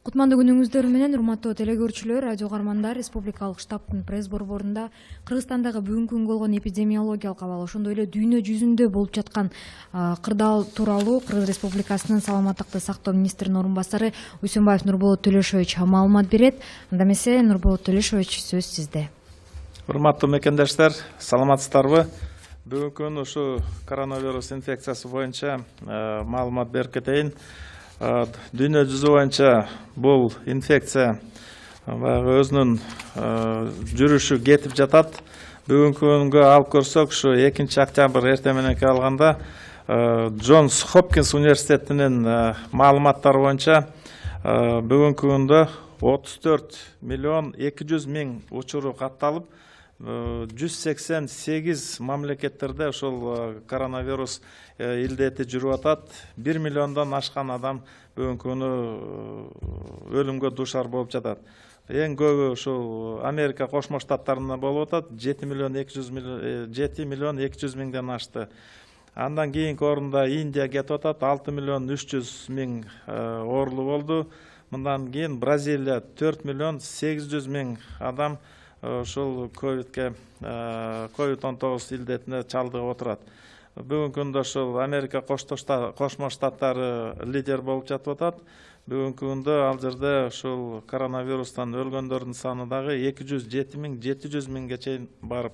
Кутмандуу күнүңүздөр менен урматтуу телекөрүүчүлөр, радио каармандар, республикалык штабтын пресс борборунда Кыргызстандагы бүгүнкү күнгө болгон эпидемиологиялык абал, ошондой эле дүйнө жүзүндө болуп жаткан кырдаал тууралуу Кыргыз Республикасынын саламаттыкты сактоо министринин орун басары Уйсенбаев Нурболот Төлөшович маалымат берет. Анда эмесе, Нурболот Төлөшович, сөз сизде. Урматтуу мекендештер, саламатсыздарбы? Бүгүнкү күнү ушу коронавирус инфекциясы боюнча маалымат берип кетейин. Дүйнө жүзү боюнча бул инфекция өзүнүн жүрүшү кетип жатат. Бүгүнкү күнгө алып көрсөк, ушу 2 октябрь эртең мененки алганда Джонс Хопкинс университетинин маалыматтары боюнча бүгүнкү күндө 34 миллион 200 миң учуру катталып, 188 мамлекеттерде ошол коронавирус илдети жүрүп атат. 1 миллиондон ашкан адам бүгүнкү күнү өлүмгө дуушар болуп жатат. Эң көбү ушул Америка Кошмо Штаттарында болуп атат. 7 миллион 200 миңден ашты. Андан кийинки орунда Индия кетип атат. 6 миллион 300 миң оорулуу болду. Мындан кийин Бразилия 4 миллион 800 миң адам ушул COVID-19 илдетине чалдыгып отурат. Бүгүнкү күндө ушул Америка Кошмо Штаттары лидер болуп жатып атат. Бүгүнкү күндө ал жерде ушул коронавирустан өлгөндөрдүн саны дагы 207 миң 700 миңге чейин барып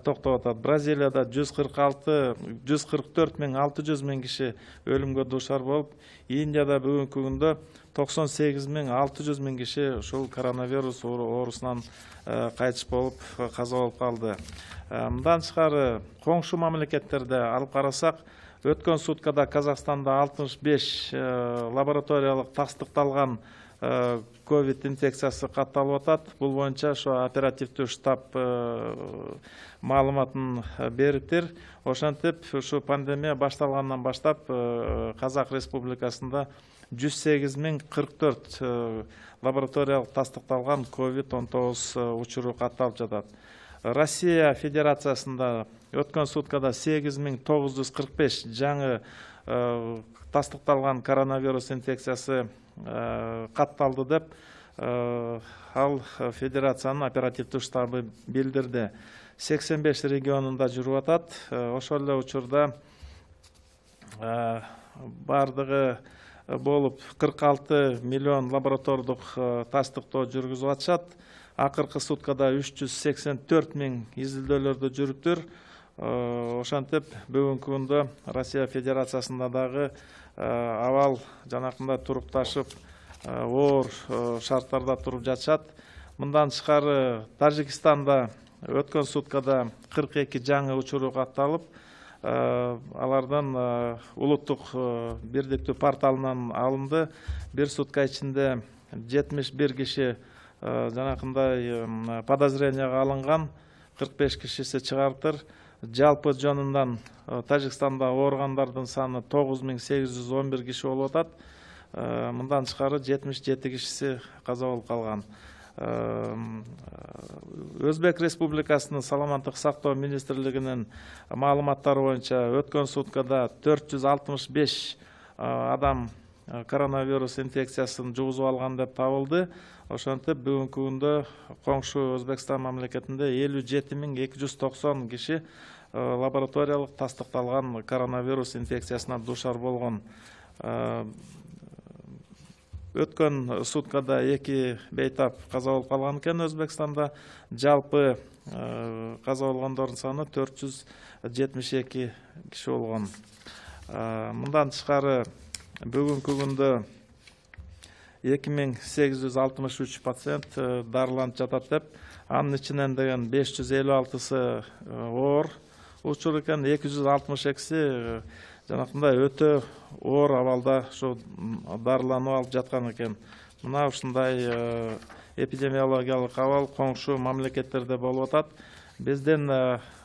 токтоп атат. Бразилияда 144 миң 600 миң киши өлүмгө дуушар болуп, Индияда бүгүнкү күндө 98 миң 600 миң киши ушул коронавирус оорусунан кайтыш болуп, каза болуп калды. Мындан тышкары коңшу мамлекеттерде алып карасак, өткөн суткада Казакстанда 65 лабораториялык тастыкталган ковид инфекциясы катталып атат. Бул боюнча ошо оперативдүү штаб маалыматын бериптир. Ошентип, ушу пандемия башталгандан баштап Казак Республикасында 108 миң 44 лабораториялык тастыкталган COVID-19 учуру катталып жатат. Россия Федерациясында өткөн суткада 8 миң 945 жаңы тастыкталган коронавирус инфекциясы катталды деп ал федерациянын оперативдүү штабы билдирди. 85 регионунда жүрүп атат. Ошол эле учурда бардыгы болуп 46 миллион лаборатордук тастыктоо жүргүзүп атышат. Акыркы суткада 384 миң изилдөөлөрдү жүрүптүр. Ошентип, бүгүнкү күндө Россия Федерациясында дагы абал жанакындай турукташып, оор шарттарда туруп жатышат. Мындан тышкары Тажикстанда өткөн суткада 42 жаңы учуру катталып, алардан улуттук бирдиктүү порталынан алынды. Бир сутка ичинде 71 киши жанакындай подозренияга алынган, 45 кишиси чыгарыптыр. Жалпы жөнүнөн Тажикстанда ооругандардын саны 9811 киши болуп атат. Мындан тышкары 77 кишиси каза болуп калган. Өзбек Республикасынын саламаттык сактоо министрлигинин маалыматтары боюнча өткөн суткада 465 адам коронавирус инфекциясын жугузуп алган деп табылды. Ошентип, бүгүнкү күндө коңшу Өзбекстан мамлекетинде 57 миң 290 киши лабораториялык тастыкталган коронавирус инфекциясына дуушар болгон. Өткөн суткада 2 бейтап каза болуп калган экен Өзбекстанда. Жалпы каза болгондордун саны 472 киши болгон. Мындан тышкары бүгүнкү күндө 2863 пациент дарыланып жатат деп, анын ичинен деген 556сы оор учур экен, 262си жанакындай өтө оор абалда ушу дарыланып алып жаткан экен. Мына ушундай эпидемиологиялык абал коңшу мамлекеттерде болуп атат. Биздин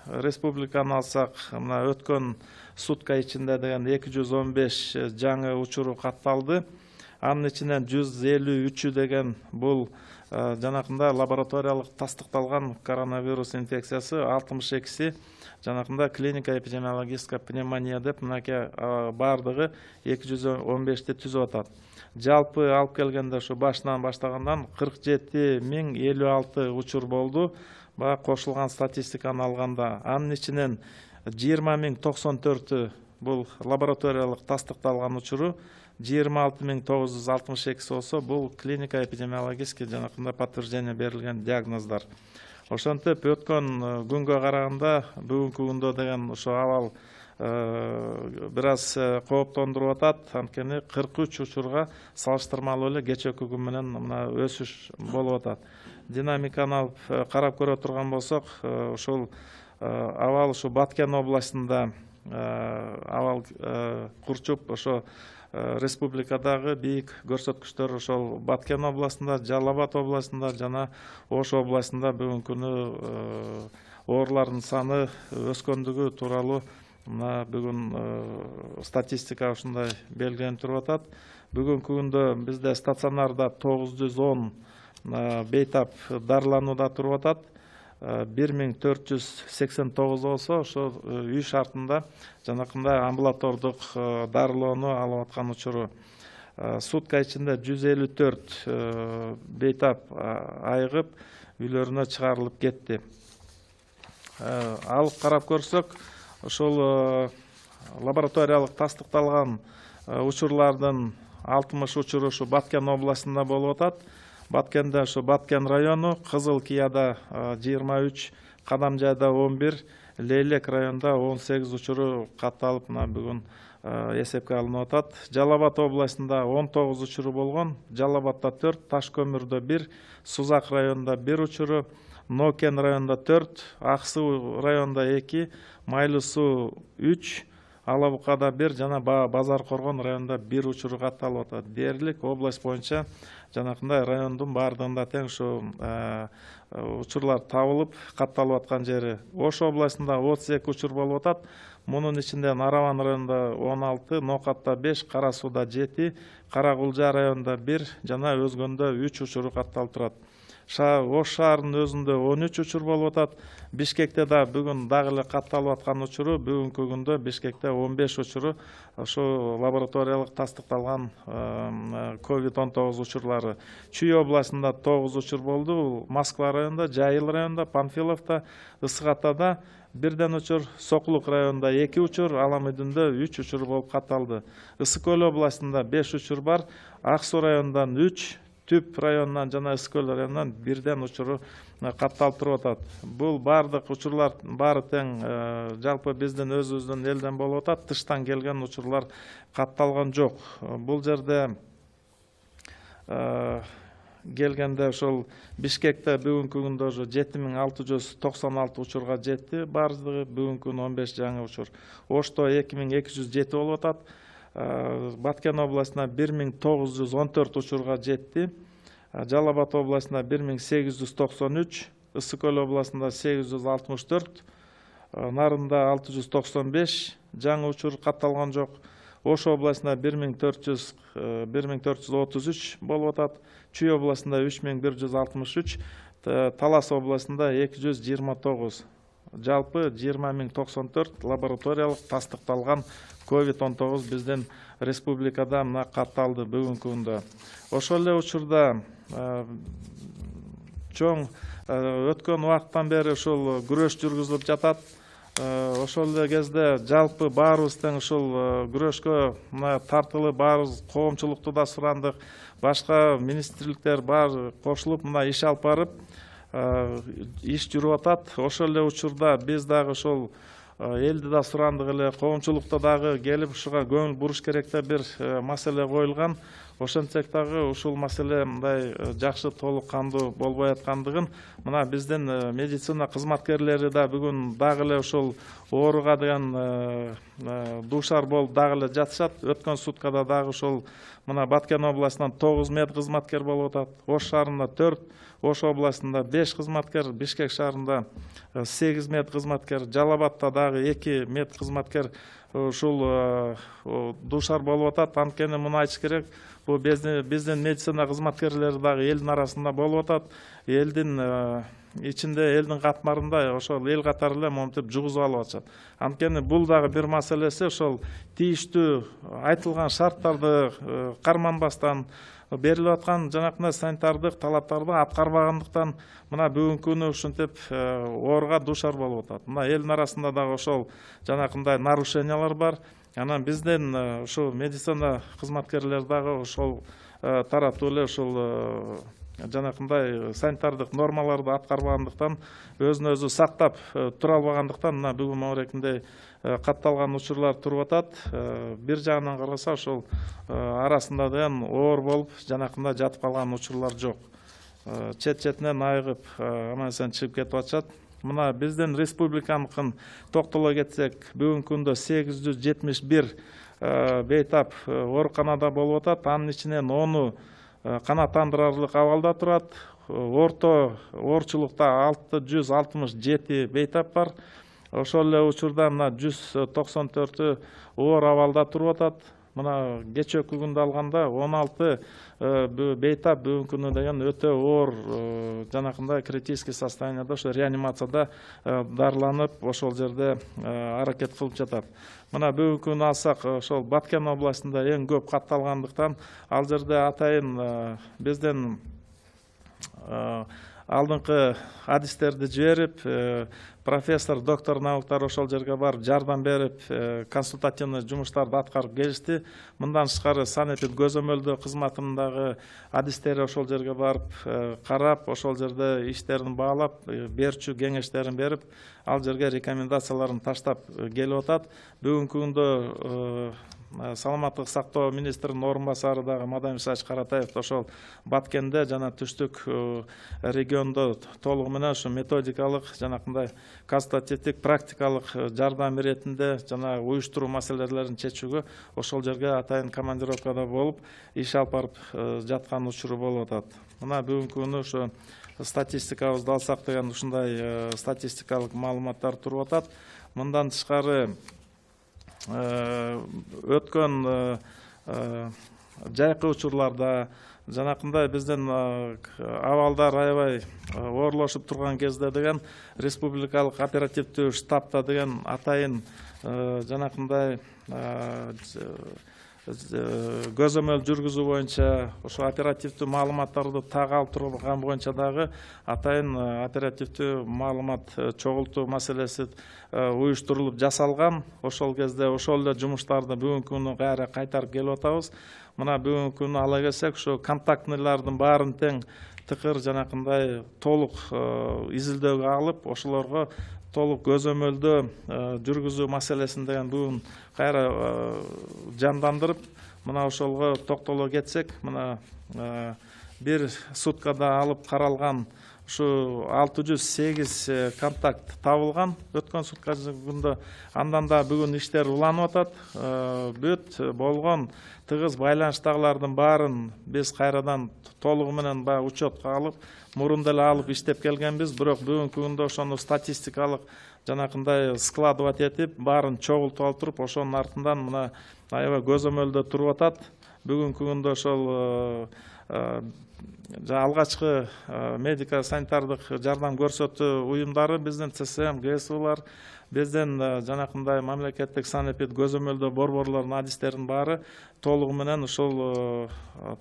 республиканы алсак, мына өткөн сутка ичинде деген 215 жаңы учуру катталды. Анын ичинен 153 деген бул жанакында лабораториялык тастыкталган коронавирус инфекциясы 62си жанакында клиника эпидемиологическая пневмония деп мынакей бардыгы 215ти түзүп атат. Жалпы алып келгенде ушу башынан баштагандан 47.056 учур болду. Бага кошулган статистиканы алганда анын ичинен 20.094 бул лабораториялык тастыкталган учуру, 26.962 болсо бул клиника эпидемиологический жанакында подтверждение берилген диагноздар. Ошентип өткөн күнгө караганда бүгүнкү күндө деген ошо абал бир аз кооптондуруп атат. Анткени 43 учурга салыштырмалуу эле кечээки күн менен мына өсүш болуп атат. Динамиканы алып карап көрө турган болсок, ушул абал ушу Баткен областында абал курчуп, ошо республикадагы бийик көрсөткүчтөр ошол Баткен областында, Жалал Абад областында жана Ош областында бүгүнкү күнү оорулардын саны өскөндүгү тууралуу мына бүгүн статистика ушундай белгиленип туруп атат. Бүгүнкү күндө бизде стационарда 910 бейтап дарыланууда туруп атат. 1489 болсо ошо үй шартында жанакындай амбулатордук дарылоону алып аткан учуру. Сутка ичинде 154 бейтап айыгып үйлөрүнө чыгарылып кетти. Алып карап көрсөк, ошол лабораториялык тастыкталган учурлардын 60 учуру ушу Баткен областында болуп атат. Баткенде ошо Баткен району, Кызыл Кияда 23, Кадамжайда 11, Лейлек районунда 18 учуру катталып мына бүгүн эсепке алынып атат. Жалал Абад областында 19 учуру болгон, Жалал Абадда 4, Таш-Көмүрдө 1, Сузак районунда 1 учуру, Нокен районунда 4, Аксуу районунда 2, Майлуу Суу 3, Алабукада 1 жана Базар Коргон районунда 1 учуру катталып атат. Дээрлик область боюнча жанакындай райондун баардыгында тең ушу учурлар табылып катталып аткан жери. Ош областында 32 учур болуп атат. Мунун ичинде Нараван районунда 16, Нокатта 5, Кара Сууда 7, Каракулжа районунда 1 жана өзгөндө 3 учуру катталып турат. Ош шаарынын өзүндө 13 учур болуп атат. Бишкекте да бүгүн дагы эле катталып аткан учуру, бүгүнкү күндө Бишкекте 15 учуру ошо лабораториялык тастыкталган COVID-19 учурлары. Чүй областында 9 учур болду. Москва районунда, Жайыл районунда, Панфиловдо, Ысык Атада бирден учур, Сокулук районунда 2 учур, Алам Идүндө 3 учур болуп катталды. Ысык Көл областында 5 учур бар, Ак Суу районундан 3, Түп районунан жана Ысык Көл районунан бирден учуру катталып туруп атат. Бул бардык учурлар баары тең жалпы биздин өзүбүздүн элден болуп атат. Тыштан келген учурлар катталган жок. Бул жерде келгенде ошол Бишкекте бүгүнкү күндө 7696 учурга жетти. Бардыгы бүгүнкү күнү 15 жаңы учур. Ошто 2207 болуп атат. Баткен областына 1914 учурга жетти. Жалал Абад областына 1893, Ысык Көл областында 864, Нарында 695, жаңы учур катталган жок. Ош областына 1433 болуп атат. Чүй областында 3163, Талас областында 229. Жалпы 20.094 лабораториялык тастыкталган COVID-19 биздин республикада мына катталды бүгүнкү күндө. Ошол эле учурда чоң өткөн убакыттан бери ушул күрөш жүргүзүлүп жатат. Ошол эле кезде жалпы баарыбыз тең ушул күрөшкө мына тартылып, баарыбыз коомчулукту да сурандык, башка министрликтер баары кошулуп мына иш алып барып, иш жүрүп атат. Ошол эле учурда биз дагы ошол элди да сурандык эле, коомчулукта дагы келип ушуга көңүл буруш керек деп бир маселе коюлган. Ошентсек дагы ушул маселе мындай жакшы толук кандуу болбой аткандыгын мына биздин медицина кызматкерлери да бүгүн дагы эле ушул ооруга деген дуушар болуп дагы эле жатышат. Өткөн суткада дагы ушул мына Баткен областынан 9 мед кызматкер болуп атат, Ош шаарында 4, Ош областында 5 кызматкер, Бишкек шаарында 8 мед кызматкер, Жалал Абадта дагы 2 мед кызматкер ушул душар болуп атат. Анткени муну айтыш керек, бул биздин медицина кызматкерлери дагы элдин арасында болуп атат. Элдин ичинде, элдин катмарында ошол эл катары эле монтип жугузуп алып атышат. Анткени бул дагы бир маселеси, ошол тийиштүү айтылган шарттарды карманбастан берилип аткан жанакындай санитардык талаптарды аткарбагандыктан мына бүгүнкү күнү ушинтип ооруга душар болуп атат. Мына элдин арасында дагы ошол жанакындай нарушениялар бар. Анан биздин ушул медицина кызматкерлери дагы ошол тараптуу эле ушул жанакындай санитардык нормаларды аткарбагандыктан, өзүн өзү сактап тура албагандыктан мына бүгүн мамлекетинде катталган учурлар туруп атат. Бир жагынан караса ошол арасында деген оор болуп жанакындай жатып калган учурлар жок. Чет-четинен айыгып аман-эсен чыгып кетип атышат. Мына биздин республиканыкын токтоло кетсек, бүгүнкү күндө 871 бейтап ооруканада болуп атат. Анын ичинен 10 канааттандырарлык абалда турат. Орто оорчулукта 667 бейтап бар. Ошол эле учурда мына 194 оор абалда туруп атат. Мына кечээки күндө алганда 16 бейтап бүгүнкү күнү деген өтө оор жанакындай критический состоянияда, ошо реанимацияда дарыланып, ошол жерде аракет кылып жатат. Мына бүгүнкү күнү алсак, ошол Баткен областында эң көп катталгандыктан, ал жерде атайын биздин алдыңкы адистерди жиберип, профессор, доктор науктар ошол жерге барып жардам берип, консультативный жумуштарды аткарып келишти. Мындан тышкары санэпид көзөмөлдөө кызматындагы адистери ошол жерге барып карап, ошол жерде иштерин баалап, берчү кеңештерин берип, ал жерге рекомендацияларын таштап келип атат. Бүгүнкү күндө саламаттык сактоо министринин орун басары дагы Мадамин Исаевич Каратаев ошол Баткенде жана түштүк региондо толугу менен ушу методикалык жанакындай консультативдик практикалык жардам иретинде жана уюштуруу маселелерин чечүүгө ошол жерге атайын командировкада болуп иш алып барып жаткан учуру болуп атат. Мына бүгүнкү күнү ошо статистикабызды алсак деген ушундай статистикалык маалыматтар туруп атат. Мындан тышкары өткөн жайкы учурларда жанакындай биздин абалдар аябай оорлошуп турган кезде деген республикалык оперативдүү штабта деген атайын жанакындай көзөмөл жүргүзүү боюнча ошо оперативдүү маалыматтарды так алып турган боюнча дагы атайын оперативдүү маалымат чогултуу маселеси уюштурулуп жасалган. Ошол кезде ошол эле жумуштарды бүгүнкү күнү кайра кайтарып келип атабыз. Мына бүгүнкү күнү ала келсек, ошо контактныйлардын баарын тең тыкыр жанакындай толук изилдөөгө алып, ошолорго толук көзөмөлдөө жүргүзүү маселесин деген бүгүн кайра жандандырып, мына ошолго токтоло кетсек, мына бир суткада алып каралган ушу 608 контакт табылган өткөн сутка күндө. Андан да бүгүн иштер уланып атат. Бүт болгон тыгыз байланыштагылардын баарын биз кайрадан толугу менен баягы учетко алып, мурун деле алып иштеп келгенбиз. Бирок бүгүнкү күндө ошону статистикалык жанакындай складывать этип, баарын чогултуп алып туруп, ошонун артынан мына аябай көзөмөлдө туруп атат. Бүгүнкү күндө ошол алгачкы медико санитардык жардам көрсөтүү уюмдары, биздин ЦСМ, ГСУлар, биздин жанакындай мамлекеттик санэпид көзөмөлдөө борборлорунун адистеринин баары толугу менен ушул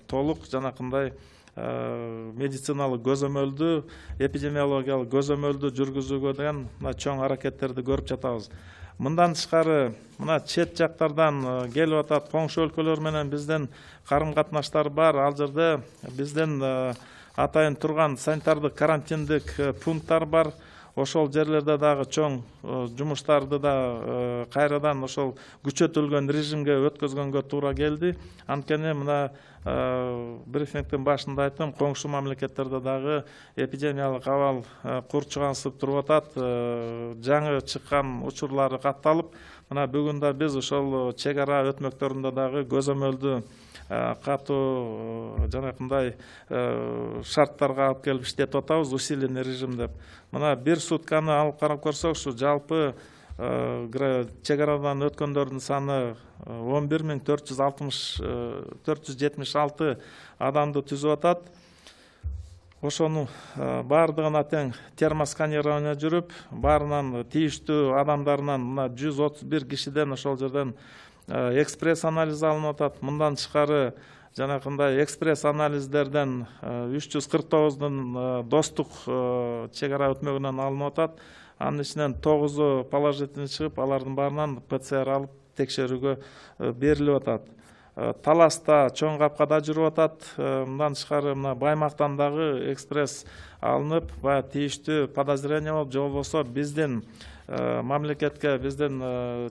толук жанакындай медициналык көзөмөлдүү, эпидемиологиялык көзөмөлдүү жүргүзүүгө деген чоң аракеттерди көрүп жатабыз. Мындан тышкары мына чет жактардан келип атат, коңшу өлкөлөр менен биздин карым-катнаштар бар. Ал жерде биздин атайын турган санитардык карантиндик пункттар бар. Ошол жерлерде дагы чоң жумуштарды да кайрадан ошол күчөтүлгөн режимге өткөзгөнгө туура келди. Анткени мына брифингдин башында айттым, коңшу мамлекеттерде дагы эпидемиялык абал курчугансып туруп атат. Жаңы чыккан учурлары катталып, мына бүгүн да биз ошол чек ара өтмөктөрүндө дагы көзөмөлдүү катуу жанакындай шарттарга алып келип иштетип атабыз, усиленный режим деп. Мына бир сутканы алып карап көрсөк, ушу жалпы чек арадан өткөндөрдүн саны 11.476 адамды түзүп атат. Ошону баардыгына тең термосканирование жүрүп, баарынан тийиштүү адамдарынан мына 131 кишиден ошол жерден экспресс анализ алынып атат. Мындан тышкары жанакындай экспресс анализдерден 349дун достук чек ара өтмөгүнөн алынып атат. Анын ичинен 9 положительный чыгып, алардын баарынан ПЦР алып текшерүүгө берилип атат. Таласта, Чоң Капкада жүрүп атат. Мындан тышкары мына Баймактан дагы экспресс алынып, баягы тийиштүү подозрение болуп, же болбосо биздин мамлекетке, биздин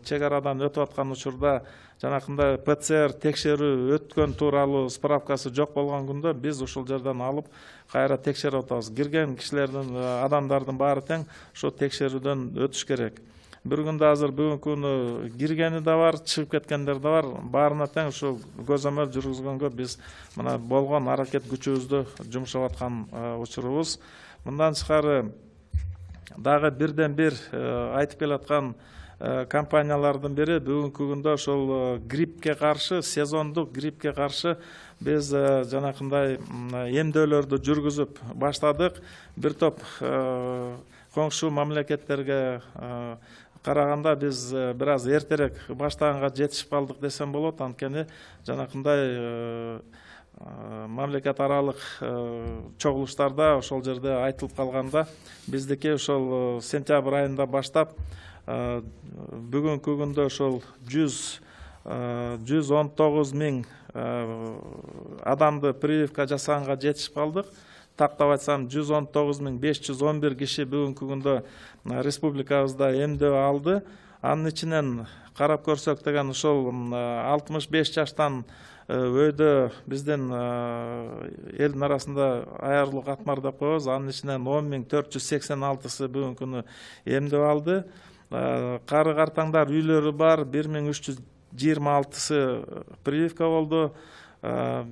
чек арадан өтүп аткан учурда жанакындай ПЦР текшерүү өткөн тууралуу справкасы жок болгон күндө биз ушул жерден алып кайра текшерип атабыз. Кирген кишилердин, адамдардын баары тең ошо текшерүүдөн өтүш керек. Бир күндө азыр бүгүнкү күнү киргени да бар, чыгып кеткендер да бар. Баарына тең ушу көзөмөл жүргүзгөнгө биз мына болгон аракет күчүбүздү жумшап аткан учурубуз. Мындан тышкары дагы бирден бир айтып келаткан компаниялардын бири бүгүнкү күндө ошол гриппке каршы, сезондук гриппке каршы биз жанакындай эмдөөлөрдү жүргүзүп баштадык. Бир топ коңшу мамлекеттерге караганда биз бир аз эртерээк баштаганга жетишип калдык десем болот. Анткени жанакындай мамлекет аралык чогулуштарда ошол жерде айтылып калганда, биздики ошол сентябрь айында баштап бүгүнкү күндө ошол 119.000 адамды прививка жасаганга жетишип калдык. Тактап айтсам 119.511 киши бүгүнкү күндө республикабызда эмдөө алды. Анын ичинен карап көрсөк деген ошол 65 жаштан өйдө биздин элдин арасында аярлуу катмар деп коебуз. Анын ичинен 10.486сы бүгүнкү күнү эмдөө алды. Кары картаңдар үйлөрү бар, 1.326сы прививка болду.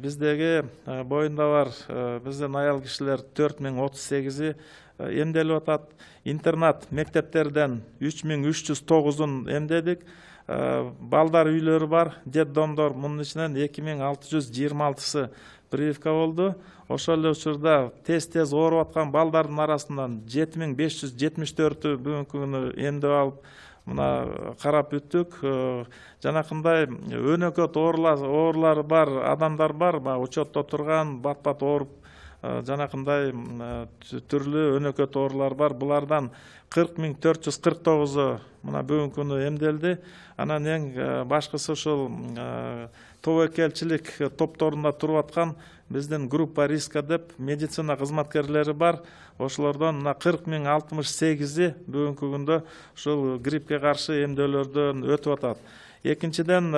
Биздеги боюнда бар биздин аял кишилер 4.038 эмделип атат. Интернат мектептерден 3.309-ун эмдедик. Балдар үйлөрү бар, детдомдор, мунун ичинен 2.626сы прививка болду. Ошол эле учурда тез ооруп аткан балдардын арасынан 7.574-ü бүгүнкү күнү эмдөө алып, мына карап бүттүк. Жанакындай өнөкөт оорулары бар адамдар бар, учетто турган, бат-бат ооруп жанакындай түрлүү өнөкөт оорулар бар. Булардан 40.449-у мына бүгүнкү күнү эмделди. Анан эң башкысы ушул тобокелчилик топторунда туруп аткан биздин группа риска деп медицина кызматкерлери бар. Ошолордон мына 40.068-и бүгүнкү күндө ушул гриппке каршы эмдөөлөрдөн өтүп атат. Экинчиден,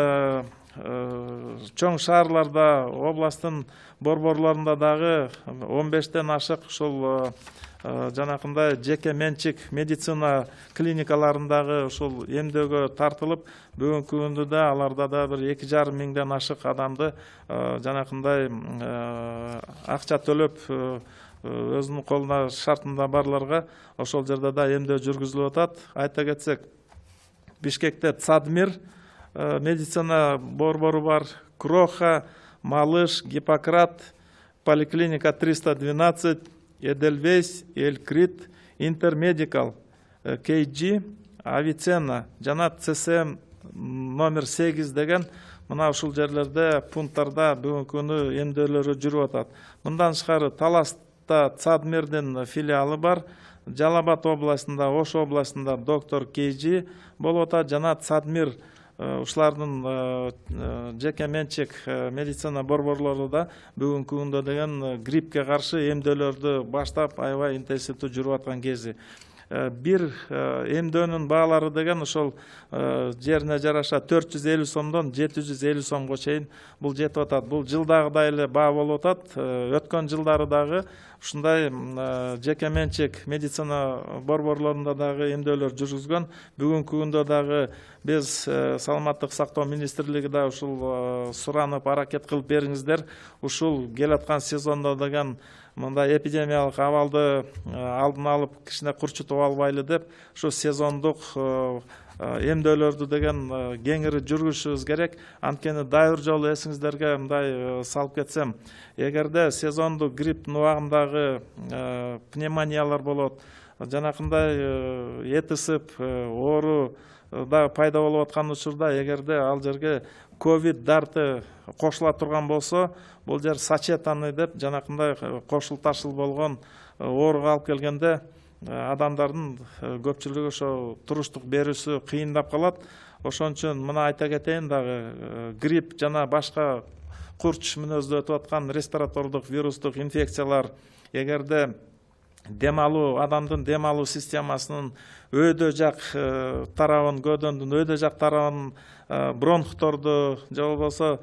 чоң шаарларда, областтын борборлорунда дагы 15тен ашык ушул жанакындай жеке менчик медицина клиникаларындагы ушул эмдөөгө тартылып, бүгүнкү күндө да аларда да бир 2,5 миңден ашык адамды жанакындай акча төлөп өзүнүн колуна шартында барларга ошол жерде да эмдөө жүргүзүлүп атат. Айта кетсек, Бишкекте Цадмир медицина борбору бар, Кроха, Малыш, Гиппократ, поликлиника 312, Эдельвейс, Элькрит, Интермедикал, KG, Авиценна, жана ЦСМ номер 8 деген мына ушул жерлерде пункттарда бүгүнкү күнү эмдөөлөрү жүрүп атат. Мындан тышкары Таласта Цадмирдин филиалы бар. Жалал-Абад областында, Ош областында доктор KG болуп атат, жана Цадмир ушулардын жеке менчик медицина борборлору да бүгүнкү күндө деген гриппке каршы эмдөөлөрдү баштап аябай интенсивдүү жүрүп аткан кези. бир эмдөөнүн баалары деген ошол жерине жараша 450 сомдон 750 сомго чейин бул жетип атат. Бул жылдагыдай эле баа болуп атат. Өткөн жылдары дагы ушундай жеке менчик медицина борборлорунда дагы эмдөөлөр жүргүзгөн. Бүгүнкү күндө дагы биз саламаттык сактоо министрлиги да ушул суранып аракет кылып бериңиздер. Ушул келаткан сезондо деген мындай эпидемиялык абалды алдын алып кичине курчутуп албайлы деп ушу сезондук эмдөөлөрдү деген кеңири жүргүзүшүбүз керек. Анткени дайыр жолу эсиңиздерге мындай салып кетсем, эгерде сезондук грипптин убагындагы пневмониялар болот, жанакындай эт ысып, оору да пайда болуп аткан учурда, эгерде ал жерге ковид дарты кошула турган болсо, бул жер сочетанный деп жанакындай кошул ташыл болгон ооруга алып келгенде адамдардын көпчүлүгү ошо туруштук берүүсү кыйындап калат. Ошон үчүн мына айта кетейин дагы, грипп жана башка курч мүнөздө өтүп аткан респиратордук вирустук инфекциялар эгерде адамдын дем алуу системасынын өйдө жак тарабын, көөдөндүн өйдө жак тарабын, бронхторду же болбосо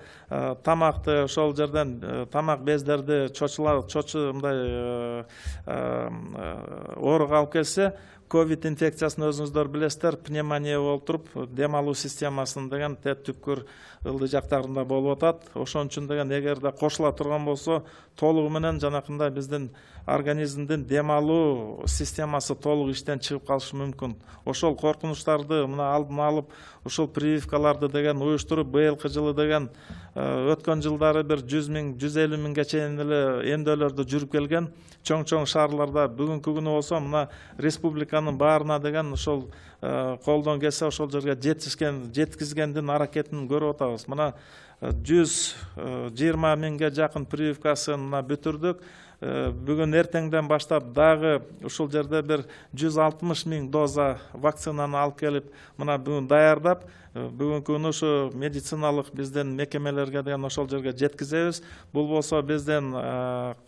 тамакты, ошол жерден тамак бездерди мындай ооруга алып келсе, ковид инфекциясын өзүңүздөр билесиздер, пневмония болуп туруп, дем алуу системасынын деген түпкүр ылдый жактарында болуп атат. Ошон үчүн деген эгерде кошула турган болсо, толугу менен жанакындай биздин организмдин дем алуу системасы толук иштен чыгып калышы мүмкүн. Ошол коркунучтарды мына алдын алып, ушул прививкаларды деген уюштуруп, быйылкы жылы деген өткөн жылдары бир 100 000, 150 000ге чейин эле эмдөөлөрдө жүрүп келген. Чоң шаарларда бүгүнкү күнү болсо, мына республиканын баарына деген ошол колдон келсе ошол жерге жеткизгендин аракетин көрүп атабыз. Мына 120 000ге жакын прививкасын бүтүрдүк. Бүгүн эртеңден баштап дагы ушул жерде бир 160 000 доза вакцинаны алып келип, мына бүгүн даярдап, бүгүнкү күнү ушу медициналык биздин мекемелерге деген ошол жерге жеткизебиз. Бул болсо биздин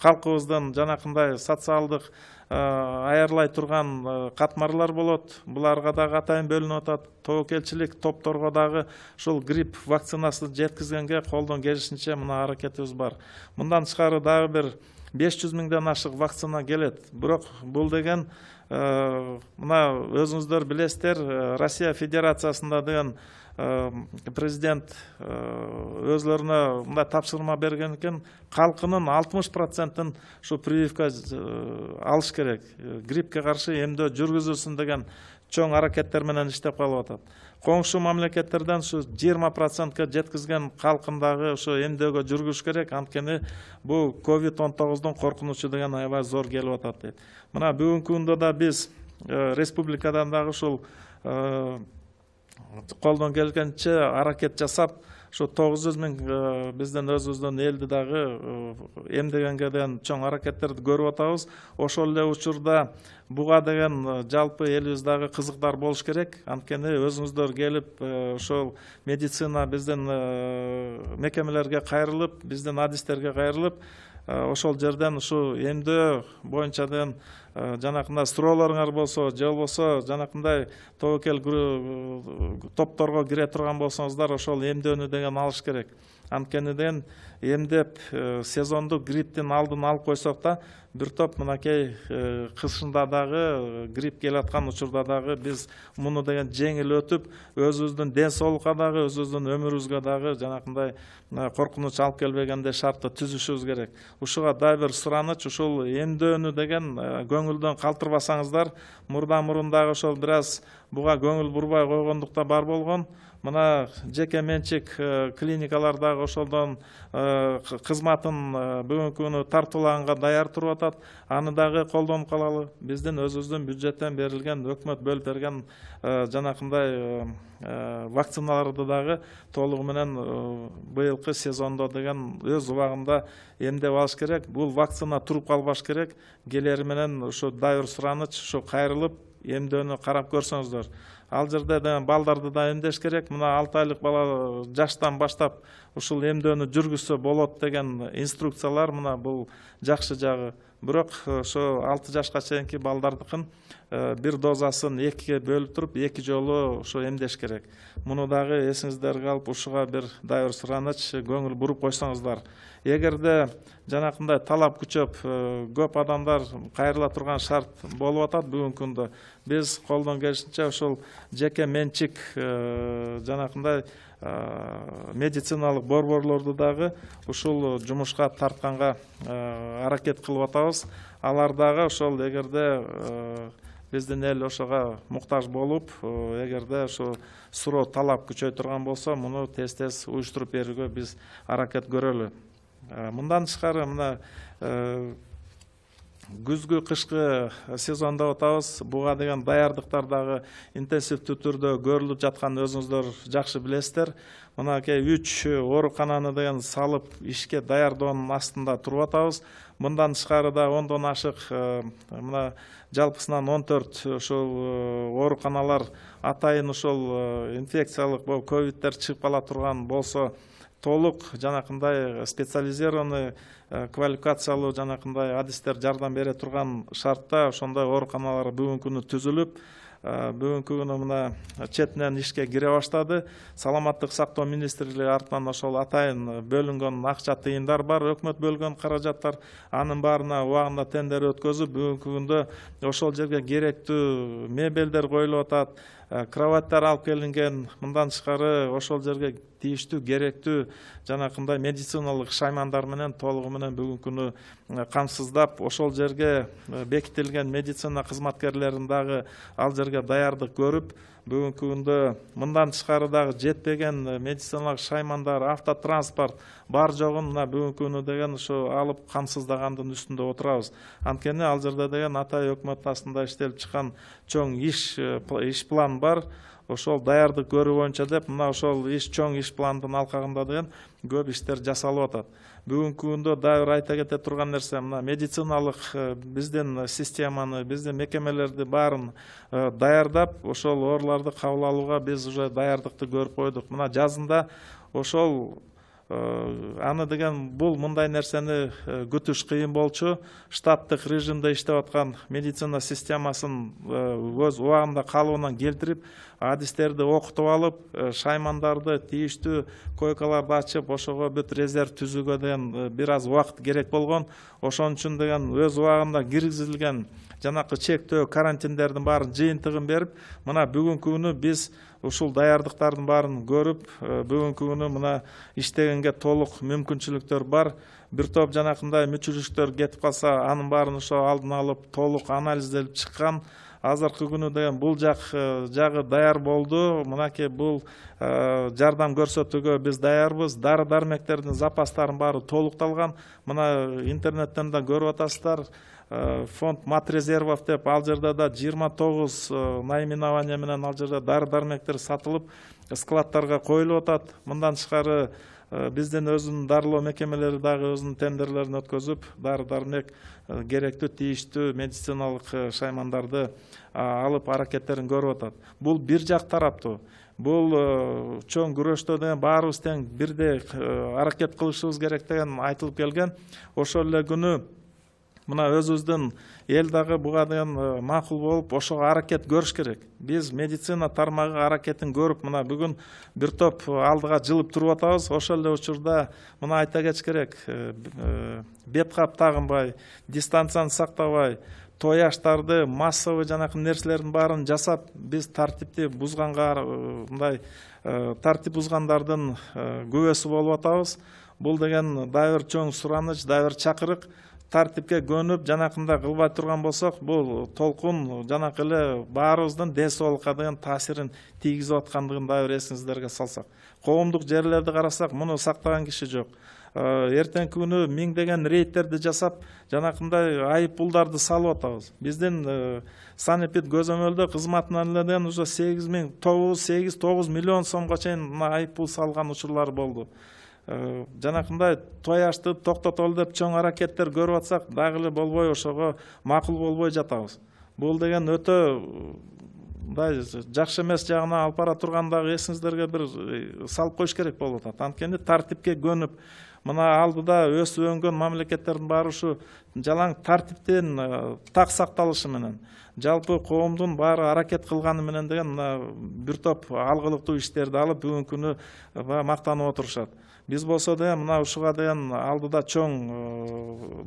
калкыбыздын жанакындай социалдык аярлай турган катмарлар болот. Буларга дагы атайын бөлүнүп атат. Тобокелчилик топторго дагы ушул грипп вакцинасын жеткизгенге колдон келишинче мына аракетибиз бар. Мындан тышкары дагы бир 500 000ден ашык вакцина келет. Бирок бул деген мына өзүңүздөр билесиздер, Россия Федерациясында деген президент өзлөрүнө мындай тапшырма берген экен, калкынын 60%-ын ушу прививка алыш керек. Гриппке каршы эмдөө жүргүзүлсүн деген чоң аракеттер менен иштеп калып атат. Коңшу мамлекеттерден ушу 20%га жеткизген калкындагы ушу эмдөөгө жүргүзүш керек. Анткени бул COVID-19 коркунучу деген аябай зор келип атат дейт. Мына бүгүнкү күндө да биз республикадан дагы ушул колдон келгенче аракет жасап, ушу 900 000 биздин өзүбүздүн элди дагы эмдегенге деген чоң аракеттерди көрүп атабыз. Ошол эле учурда буга деген жалпы элибиз дагы кызыктар болуш керек. Анткени өзүңүздөр келип, ошол медицина биздин мекемелерге кайрылып, биздин адистерге кайрылып, ошол жерден ушу эмдөө боюнча деген жанакындай суроолоруңар болсо, же болбосо жанакындай тобокел топторго кире турган болсоңуздар, ошол эмдөөнү деген алыш керек. Анткени деген эмдеп сезондук грипптин алдын алып койсок да, бир топ мынакей кышында дагы грипп келаткан учурда дагы биз муну деген жеңил өтүп, өзүбүздүн ден соолукка дагы, өзүбүздүн өмүрүбүзгө дагы жанакындай коркунуч алып келбегенде шартты түзүшүбүз керек. Ушуга дагы бир сураныч, ушул эмдөөнү деген көңүлдөн калтырбасаңыздар, мурун дагы ошол бир аз буга көңүл бурбай койгондукта бар болгон. Мына жеке менчик клиникалар дагы ошолдон кызматын бүгүнкү күнү тартуулаганга даяр туруп атат. Аны дагы колдонуп калалы. Биздин өзүбүздүн бюджеттен берилген, өкмөт бөлүп берген жанакындай вакциналарды дагы толугу менен быйылкы сезондо деген өз убагында эмдеп алыш керек. Бул вакцина туруп калбаш керек. Келери менен ушу дайыр сураныч, ушу кайрылып эмдөөнү карап көрсөңүздөр. Ал жерде балдарды да эмдеш керек. Мына 6 айлык бала жаштан баштап ушул эмдөөнү жүргүзсө болот деген инструкциялар, мына бул жакшы жагы. бирок ошо 6 жашка чейинки балдардыкын бир дозасын 2-ге бөлүп туруп 2 жолу ошо эмдеш керек. Муну дагы эсиңиздерге алып, ушуга бир дайыр сураныч, көңүл буруп койсоңуздар. Эгерде жанакындай талап күчөп көп адамдар кайрыла турган шарт болуп атат бүгүнкү күндө, биз колдон келишинче ошол жеке менчик жанакындай медициналык борборлорду дагы ушул жумушка тартканга аракет кылып атабыз. Алар дагы ошол эгерде биздин эл ошого муктаж болуп, эгерде ошо суроо талап күчөй турган болсо, муну тез уюштуруп берүүгө биз аракет көрөлү. Мындан тышкары мына күзгү кышкы сезондо атабыз, буга деген даярдыктар дагы интенсивдүү түрдө көрүлүп жатканын өзүңүздөр жакшы билесиздер. Мынакей 3 оорукананы деген салып ишке даярдоонун астында туруп атабыз. Мындан тышкары да 10дон ашык мына жалпысынан 14 ошол ооруканалар атайын ошол инфекциялык ковидтер чыгып кала турган болсо, толук жанакындай специализированный квалификациялуу жанакындай адистер жардам бере турган шартта ошондой ооруканалар бүгүнкү күнү түзүлүп, бүгүнкү күнү мына четинен ишке кире баштады. Саламаттык сактоо министрлиги артынан ошол атайын бөлүнгөн акча тыйындар бар, өкмөт бөлгөн каражаттар, анын баарына убагында тендер өткөзүп, бүгүнкү күндө ошол жерге керектүү мебелдер коюлуп атат, кроваттар алып келинген. Мындан тышкары ошол жерге тийиштүү керектүү жанакындай медициналык шаймандар менен толугу менен бүгүнкү күнү камсыздап, ошол жерге бекитилген медицина кызматкерлерин дагы ал жерге даярдык көрүп, бүгүнкү күндө мындан тышкары дагы жетпеген медициналык шаймандар, автотранспорт бар жогун мына бүгүнкү күнү деген ушу алып камсыздагандын үстүндө отурабыз. Анткени ал жерде деген атай өкмөт астында иштелип чыккан чоң иш план бар. Ошол даярдык көрүү боюнча деп, мына ошол чоң иш пландын алкагында деген көп иштер жасалып атат. Бүгүнкү күндө дагы айта кете турган нерсе, мына медициналык биздин системаны, биздин мекемелерди баарын даярдап, ошол ооруларды кабыл алууга биз уже даярдыкты көрүп койдук. Мына жазында ошол аны деген бул мындай нерсени күтүш кыйын болчу. Штаттык режимде иштеп аткан медицина системасын өз убагында калыбынан келтирип, адистерди окутуп алып, шаймандарды тийиштүү койкаларды ачып, ошого бүт резерв түзүүгө деген бир аз убакыт керек болгон. Ошон үчүн деген өз убагында киргизилген жанакы чектөө карантиндердин баарын жыйынтыгын берип, мына бүгүнкү күнү биз ушул даярдыктардын баарын көрүп, бүгүнкү күнү мына иштегенге толук мүмкүнчүлүктөр бар. Бир топ жанакындай мүчүлүштөр кетип калса, анын баарын ошо алдын алып, толук анализделип чыккан. Азыркы күнү деген бул жагы даяр болду. Мынакей бул жардам көрсөтүүгө биз даярбыз. Дары дармектердин запастарынын баары толукталган. Мына интернеттен да көрүп атасыздар. Фонд мат резервов деп, ал жерде да 29 наименование менен ал жерде дары дармектер сатылып, складтарга коюлуп атат. Мындан тышкары биздин өзүнүн дарылоо мекемелери дагы өзүнүн тендерлерин өткөзүп, дары дармек керектүү тийиштүү медициналык шаймандарды алып аракеттерин көрүп атат. Бул бир жак тараптуу. Бул чоң күрөштө деген баарыбыз тең бирдей аракет кылышыбыз керек деген айтылып келген. Ошол эле күнү мына өзүбүздүн эл дагы буга деген макул болуп, ошого аракет көрүш керек. Биз медицина тармагы аракетин көрүп, мына бүгүн бир топ алдыга жылып туруп атабыз. Ошол эле учурда мына айта кетиш керек, бет кап тагынбай, дистанцияны сактабай, тояштарды, массовый жанакы нерселердин баарын жасап, биз тартипти бузганга, мындай тартип бузгандардын күбөсү болуп атабыз. Бул деген дагы бир чоң сураныч, дагы бир чакырык. Тартипке көнүп, жанакында кылбай турган болсок, бул толкун жанакы эле баарыбыздын ден соолукка деген таасирин тийгизип аткандыгын дагы бир эсиңиздерге салсак. Коомдук жерлерди карасак, муну сактаган киши жок. Эртеңки күнү миңдеген рейдтерди жасап, жанакындай айып пулдарды салып атабыз. Биздин санэпид көзөмөлдөө кызматынан эле деген уже 8-9 миллион сомго чейин айып пул салган учурлар болду. Жанакындай тояшты токтотолу деп чоң аракеттер көрүп атсак, дагы эле болбой, ошого макул болбой жатабыз. Бул деген өтө мындай жакшы эмес жагына алып бара тургандагы эсиңиздерге бир салып коюш керек болуп атат. Анткени тартипке көнүп, мына алдыда өсүп өнгөн мамлекеттердин баары ушу жалаң тартиптен так сакталышы менен, жалпы коомдун баары аракет кылганы менен деген мына бир топ алгылыктуу иштерди алып бүгүнкү күнү мактанып отурушат. Биз болсо деген мына ушуга деген алдыда чоң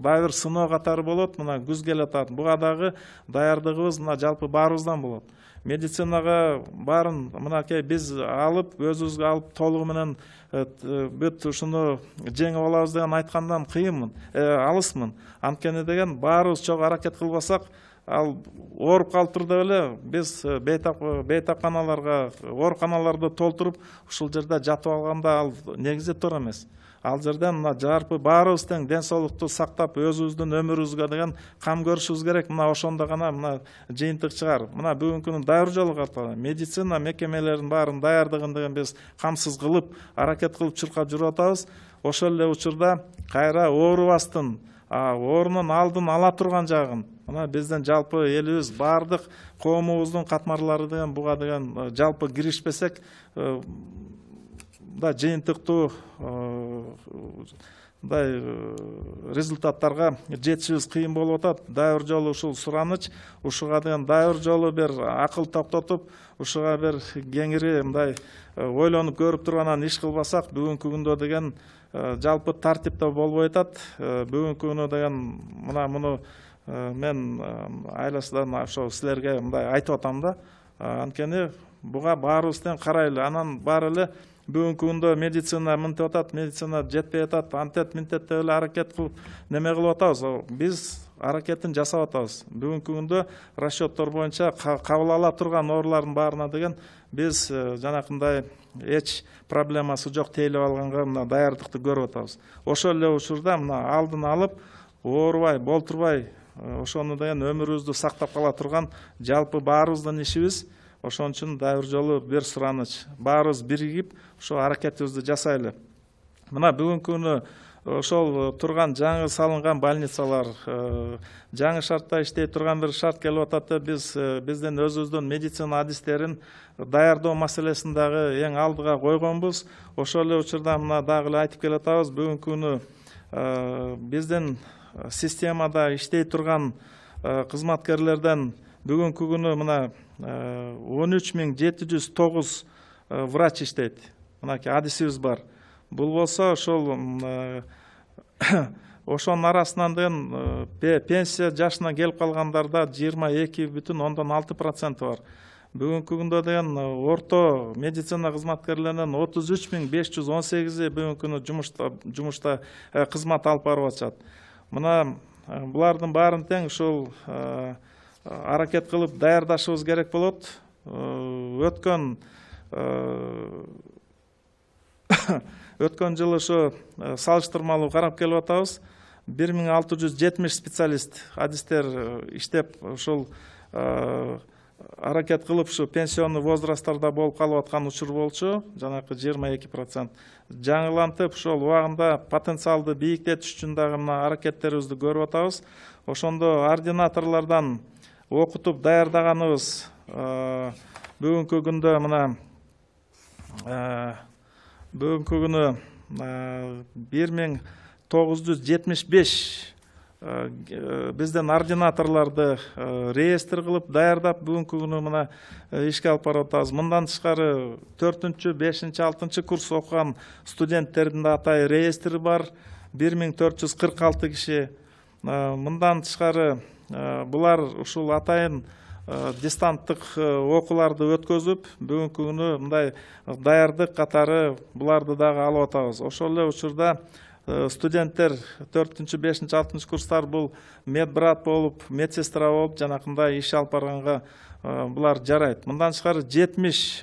дагы бир сыноо катары болот. Мына күз келатат. Буга дагы даярдыгыбыз мына жалпы баарыбыздан болот. Медицинага баарын мынакей биз алып, өзүбүзгө алып толугу менен бүт ушуну жеңип алабыз деген айткандан кыйынмын, алысмын. Анткени деген баарыбыз чогуу аракет кылбасак, ал ооруп калтырды эле биз бейтапканаларга, ооруканаларды толтуруп ушул жерде жатып алганда ал негизи туура эмес. Ал жерден мына жарпы баарыбыз тең ден соолукту сактап, өзүбүздүн өмүрүбүзгө деген кам көрүшүбүз керек. Мына ошондо гана мына жыйынтык чыгар. Мына бүгүнкү күнү даяр жолу катары медицина мекемелеринин баарын даярдыгын деген биз камсыз кылып, аракет кылып чуркап жүрүп атабыз. Ошол эле учурда кайра оорубастын, оорунун алдын ала турган жагын мына биздин жалпы элибиз, баардык коомубуздун катмарлары деген буга деген жалпы киришпесек да жыйынтыктуу мындай результаттарга жетишибиз кыйын болуп атат. Дайыр жолу ушул сураныч, ушуга деген дайыр жолу бир акыл токтотуп, ушуга бир кеңири мындай ойлонуп көрүп турганан иш кылбасак, бүгүнкү күндө деген жалпы тартипте болбой атат. Бүгүнкү күнү деген мына муну мен айласынан ошо силерге мындай айтып атам да. Анткени буга баарыбыз тең карайлы. Анан баары эле бүгүнкү күндө медицина мынтип атат, медицина жетпей атат, антет минтет деп эле аракет кылып неме кылып атабыз. Биз аракетин жасап атабыз. Бүгүнкү күндө расчеттор боюнча кабыл ала турган оорулардын баарына деген биз жанакындай эч проблемасы жок тейлеп алганга мына даярдыкты көрүп атабыз. Ошол эле учурда мына алдын алып, оорубай, болтурбай ошону деген өмүрүбүздү сактап кала турган жалпы баарыбыздын ишибиз. Ошон үчүн дайыр жолу бир сураныч. Баарыбыз биригип ошо аракетибизди жасайлы. Мына бүгүнкү күнү ошол турган жаңы салынган больницалар, жаңы шартта иштей турган бир шарт келип атат. Биздин өзүбүздүн медицина адистерин даярдоо маселесин дагы эң алдыга койгонбуз. Ошол эле учурда мына дагы эле айтып келатабыз. Бүгүнкү күнү биздин системада иштей турган кызматкерлерден бүгүнкү күнү мына 13.709 врач иштейт. Мынакей адисибиз бар. Бул болсо ошол ошонун арасынан деген пенсия жашына келип калгандарда 22,6% бар. Бүгүнкү күндө деген орто медицина кызматкерлеринен 33.518 бүгүнкү күнү жумушта кызмат алып барып атышат. Мына булардын баарын тең ушул аракет кылып даярдашыбыз керек болот. Өткөн жылы ошо салыштырмалуу карап келип атабыз. 1670 специалист, адистер иштеп ушул аракет кылып ушу пенсионный возрасттарда болуп калып аткан учур болчу, жанакы 22%. Жаңылантып ушол убагында потенциалды бийиктетиш үчүн дагы мына аракеттерибизди көрүп атабыз. Ошондо ординаторлордон окутуп даярдаганыбыз бүгүнкү күндө мына бүгүнкү күнү 1975 бизден ординаторлорду реестр кылып даярдап бүгүнкү күнү мына ишке алып барып атабыз. Мындан тышкары 4-, 5-, 6 курс окуган студенттердин да атайын реестри бар. 1446 киши. Мындан тышкары булар ушул атайын дистанттык окууларды өткөзүп, бүгүнкү күнү мындай даярдык катары буларды дагы алып атабыз. Ошол эле учурда студенттер 4-, 5-, 6 курстар бул медбрат болуп, медсестра болуп, жанакындай иш алып барганга булар жарайт. Мындан тышкары 70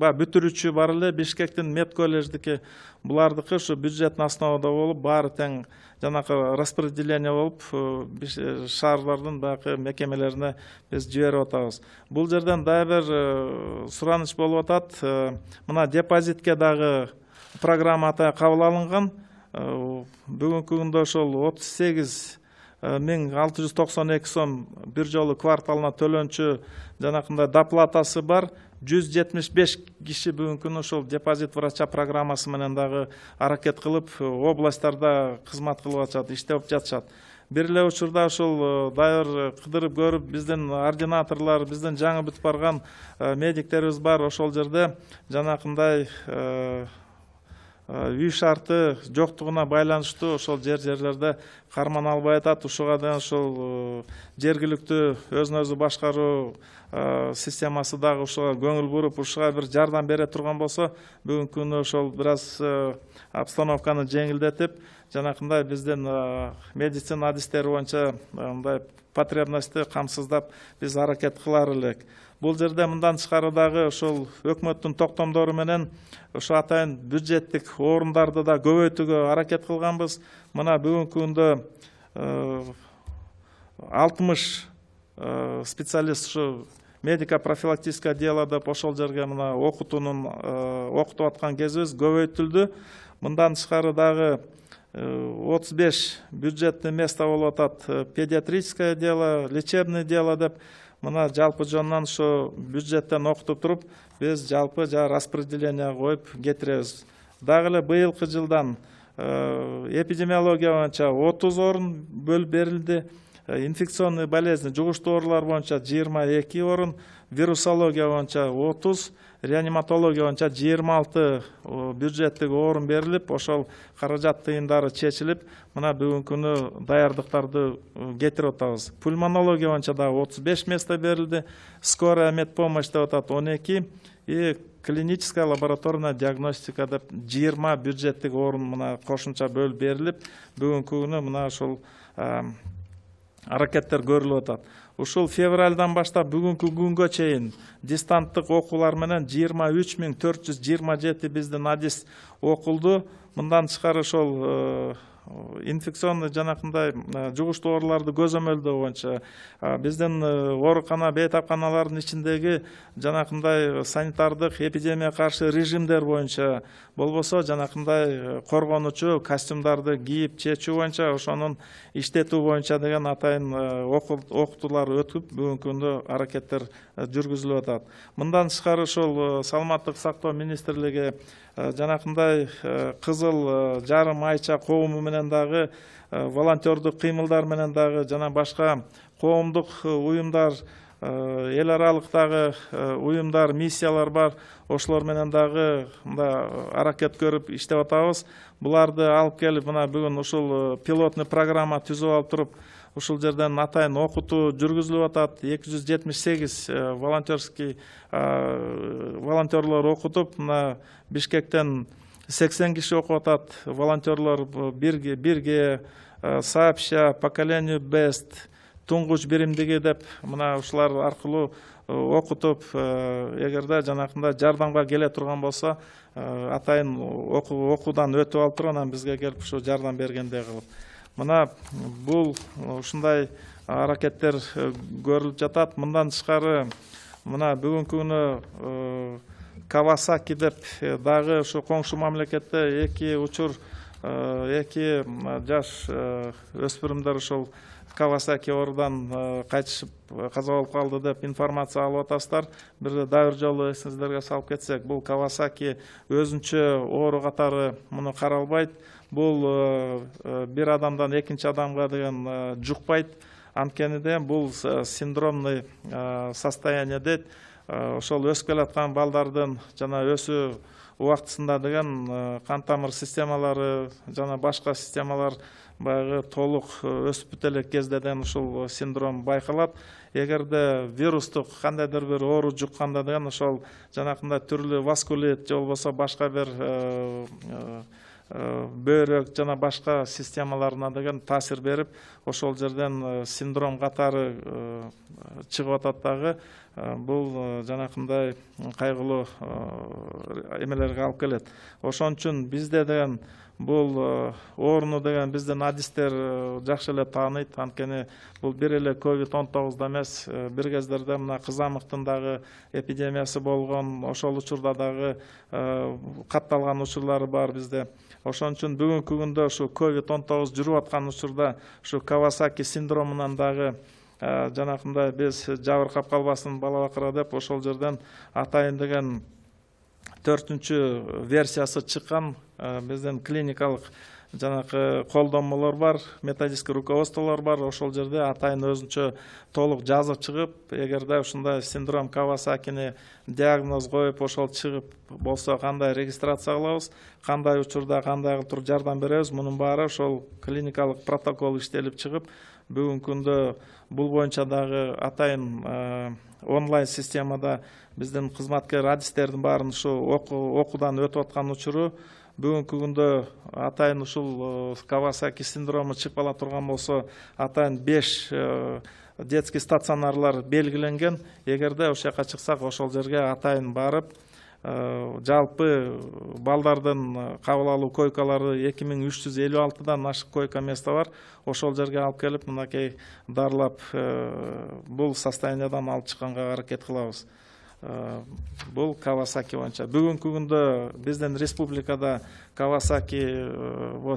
бүтүрүүчү бар эле Бишкектин мед колледждики. Булардыкы ушу бюджеттин основада болуп, баары тең жанакы распределение болуп, шаарлардын баягы мекемелерине биз жиберип атабыз. Бул жерден дагы бир сураныч болуп атат. Мына депозитке дагы программа кабыл алынган. Бүгүнкү күндө ошол 38 1692 сом бир жолу кварталына төлөнчү жанакындай доплатасы бар. 175 киши бүгүнкү күнү ошол депозит врача программасы менен дагы аракет кылып, областтарда кызмат кылып атышат, иштеп жатышат. Бир эле учурда ошол дайыр кыдырып көрүп, биздин ординаторлор, биздин жаңы бүтүп барган медиктерибиз бар. Ошол жерде жанакындай үй шарты жоктугуна байланыштуу ошол жерлерде карман албай атат. Ушуга да ошол жергиликтүү өзүн өзү башкаруу системасы дагы ушуга көңүл буруп, ушуга бир жардам бере турган болсо, бүгүнкү күнү ошол бир аз обстановканы жеңилдетип, жанакындай биздин медицина адистери боюнча мындай потребностьти камсыздап биз аракет кылар элек. Бул жерде мындан тышкары дагы ошол өкмөттүн токтомдору менен ошо атайын бюджеттик орундарды да көбөйтүүгө аракет кылганбыз. Мына бүгүнкү күндө 60 специалист ушу медико-профилактическое дело деп ошол жерге мына окутуп аткан кезибиз көбөйтүлдү. Мындан тышкары дагы 35 бюджетный место болуп атат. Педиатрическое дело, лечебное дело деп мына жалпы жонунан ошо бюджеттен окутуп туруп, биз жалпы распределение коюп кетиребиз. Дагы эле быйылкы жылдан эпидемиология боюнча 30 орун бөлүп берилди. Инфекционный болезни, жугуштуу оорулар боюнча 22 орун, вирусология боюнча 30, реаниматология боюнча 26 бюджеттик орун берилип, ошол каражат тыйындары чечилип, мына бүгүнкү күнү даярдыктарды кетирип атабыз. Пульмонология боюнча да 35 место берилди, скорая медпомощь деп атат 12 и клиническая лабораторная диагностика деп 20 бюджеттик орун мына кошумча бөлүп берилип, бүгүнкү күнү мына ошол аракеттер көрүлүп атат. Ушул февралдан баштап бүгүнкү күнгө чейин дистанттык окуулар менен 23427 биздин адис окулду. Мындан тышкары ошол инфекционный жанакындай жугуштуу ооруларды көзөмөлдөө боюнча биздин оорукана, бейтапканалардын ичиндеги жанакындай санитардык эпидемия каршы режимдер боюнча, болбосо жанакындай коргонуучу костюмдарды кийип чечүү боюнча, ошонун иштетүү боюнча деген атайын окутуулар өтүп, бүгүнкү күндө аракеттер жүргүзүлүп атат. Мындан тышкары ошол саламаттык сактоо министрлиги жанакындай кызыл жарым айча коому менен дагы волонтердук кыймылдар менен дагы жана башка коомдук уюмдар, эл аралыктагы уюмдар, миссиялар бар. Ошолор менен дагы аракет көрүп иштеп атабыз. Буларды алып келип, мына бүгүн ушул пилотный программа түзүп алып туруп, ушул жерден атайын окутуу жүргүзүлүп атат. 278 волонтерлор окутуп, мына Бишкектен 80 киши окуп атат. Волонтерлор бирге, сообща, поколению бест, туңгуч биримдиги деп мына ушулар аркылуу окутуп, эгерде жанакындай жардамга келе турган болсо, атайын окуудан өтүп алып туруп, анан бизге келип ушу жардам бергендей кылып. Мына бул ушундай аракеттер көрүлүп жатат. Мындан тышкары мына бүгүнкү күнү Кавасаки деп дагы ушу коңшу мамлекетте эки жаш өспүрүмдөр ушул Кавасаки оорудан кайтышып каза болуп калды деп информация алып атасыздар. Бир дайыр жолу эсиңиздерге салып кетсек, бул Кавасаки өзүнчө оору катары муну каралбайт. Бул бир адамдан экинчи адамга деген жукпайт. Анткени бул синдромный состояние дейт. Ошол өсүп келаткан балдардын жана өсүү убактысында деген кан тамыр системалары жана башка системалар баягы толук өсүп бүтө элек кезден ушул синдром байкалат. Эгерде вирустук кандайдыр бир оору жукканда деген ошол жанакындай түрлүү васкулит же болбосо башка бир бөйрөк жана башка системаларына деген таасир берип, ошол жерден синдром катары чыгып атат дагы. бул жанакындай кайгылуу эмелерге алып келет. Ошон үчүн бизде деген бул орну деген биздин адистер жакшы эле тааныйт. Анткени бул бир эле COVID-19 эмес, бир кездерде мына кызамыктын дагы эпидемиясы болгон, ошол учурда дагы катталган учурлары бар бизде. Ошон үчүн бүгүнкү күндө ушу COVID-19 жүрүп аткан учурда ушу Кавасаки синдромунан дагы жанакындай биз жабыркап калбасын балабакыра деп ошол жерден атайын деген 4-чү версиясы чыккан биздин клиникалык жанакы колдонмолор бар, методический руководстволор бар. Ошол жерде атайын өзүнчө толук жазып чыгып, эгерде ушундай синдром Кавасакини диагноз коюп, ошол чыгып болсо кандай регистрация кылабыз, кандай учурда кандай кылып жардам беребиз, мунун баары ошол клиникалык протокол иштелип чыгып, бүгүнкү күндө бул боюнча дагы атайын онлайн системада биздин кызматкер адистердин баарын ушу окуудан өтүп аткан учуру бүгүнкү күндө атайын ушул Кавасаки синдрому чыгып ала турган болсо атайын 5 детский стационарлар белгиленген. Эгерде ошол жака чыксак, ошол жерге атайын барып, жалпы балдардын кабыл алуу койкалары 2356 ашык койка место бар. Ошол жерге алып келип, мынакей дарылап бул состояниядан алып чыкканга аракет кылабыз. Бул Кавасаки боюнча. Бүгүнкү күндө биздин республикада Кавасаки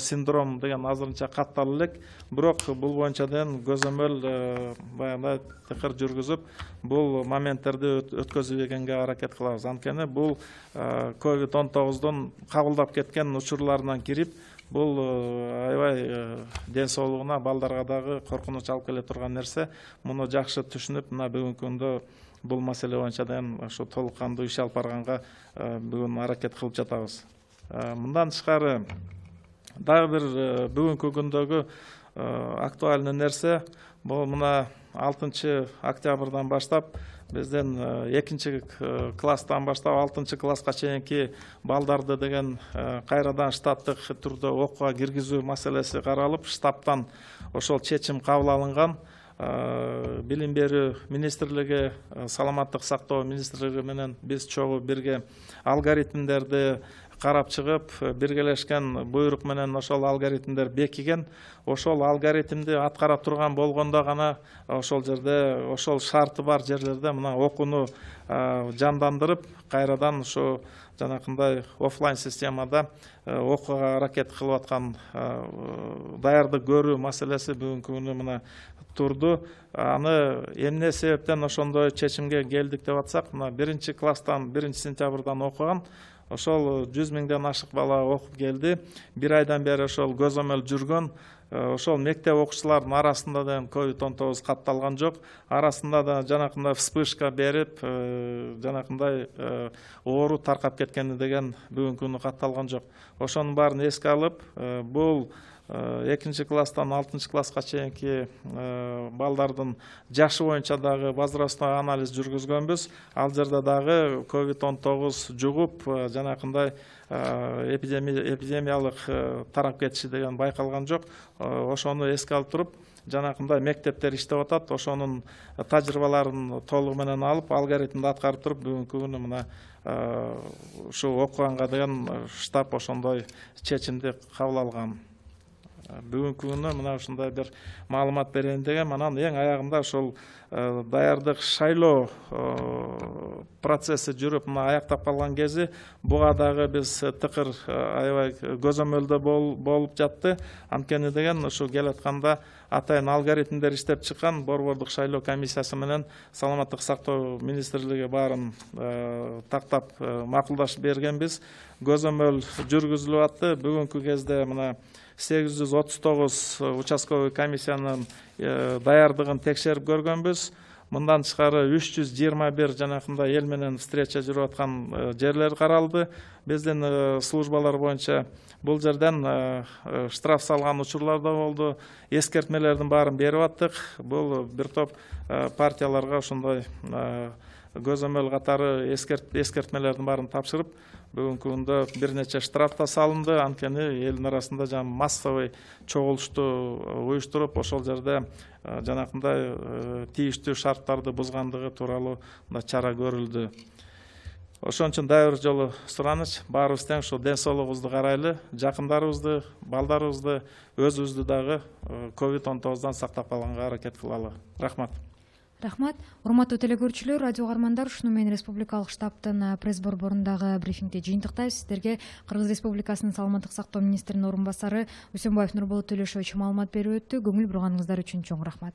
синдром деген азырынча катталып элек, бирок бул боюнча деген көзөмөл баягындай тыкыр жүргүзүп, бул моменттерди өткөзбөгөнгө аракет кылабыз. Анткени бул COVID-19дон кабылдап кеткен учурларынан кирип, бул аябай ден соолугуна, балдарга дагы коркунуч алып келе турган нерсе. Муну жакшы түшүнүп, мына бүгүнкү күндө бул маселе боюнча деген ошо толук кандуу иш алып барганга бүгүн аракет кылып жатабыз. Мындан тышкары дагы бир бүгүнкү күндөгү актуальный нерсе, бул мына 6 октябрдан баштап биздин 2 класстан баштап 6 класска чейинки балдарды деген кайрадан штаттык түрдө окууга киргизүү маселеси каралып, штабтан ошол чечим кабыл алынган. Билим берүү министрлиги, саламаттык сактоо министрлиги менен биз чогуу бирге алгоритмдерди карап чыгып, биргелешкен буйрук менен ошол алгоритмдер бекиген. Ошол алгоритмди аткара турган болгондо гана ошол жерде, ошол шарты бар жерлерде мына окууну жандандырып, кайрадан ошо жанакындай офлайн системада окууга аракет кылып аткан даярдык көрүү маселеси бүгүнкү күнү мына турду. Аны эмне себептен ошондой чечимге келдик деп атсак, мына 1 класстан 1 сентябрдан окуган, ошол 100 миңден ашык бала окуп келди. 1 айдан бери ошол көзөмөл жүргөн. Ошол мектеп окуучулардын арасында да COVID-19 катталган жок. Арасында да жанакындай вспышка берип, жанакындай оору таркап кеткени деген бүгүнкү күнү катталган жок. Ошонун баарын эске алып, бул 2 класстан 6 класска чейинки балдардын жашы боюнча дагы возрастной анализ жүргүзгөнбүз. Ал жерде дагы COVID-19 жугуп, жанакындай эпидемиялык тарап кетиши деген байкалган жок. Ошону эске алып туруп, жанакындай мектептер иштеп атат. Ошонун тажрыйбаларын толугу менен алып, алгоритмди аткарып туруп, бүгүнкү күнү мына ушу окуганга деген штаб ошондой чечимди кабыл алган. Бүгүнкү күнү мына ушундай бир маалымат берейин деген. Анан эң аягында ошол даярдык шайлоо процесси жүрүп, мына аяктап калган кези буга дагы биз тыкыр аябай көзөмөлдө болуп жатты. Анткени деген ушу келатканда атайын алгоритмдер иштеп чыккан, борбордук шайлоо комиссиясы менен саламаттык сактоо министрлиги баарын тактап макулдашып бергенбиз. Көзөмөл жүргүзүлүп атты. Бүгүнкү кезде мына 839 участковый комиссиянын даярдыгын текшерип көргөнбүз. Мындан тышкары 321 жанакындай эл менен встреча жүрүп аткан жерлер каралды. Биздин службалар боюнча бул жерден штраф салган учурлар да болду. Эскертмелердин баарын берип аттык. Бул бир топ партияларга ошондой көзөмөл катары эскертмелердин баарын тапшырып, бүгүнкү күндө бир нече штраф да салынды. Анткени элдин арасында массовый чогулушту уюштуруп, ошол жерде жанакындай тийиштүү шарттарды бузгандыгы тууралуу чара көрүлдү. Ошон үчүн дагы бир жолу сураныч, баарыбыз тең ушу ден соолугубузду карайлы, жакындарыбызды, балдарыбызды, өзүбүздү дагы COVID-19 сактап калганга аракет кылалы. Рахмат. Рахмат. Урматтуу телекөрүүчүлөр, радио угармандар, ушуну менен республикалык штабтын пресс борборундагы брифингди жыйынтыктайбыз. Сиздерге Кыргыз Республикасынын саламаттык сактоо министринин орун басары Үсөнбаев Нурболот Төлөшович маалымат берип өттү. Көңүл бурганыңыздар үчүн чоң рахмат.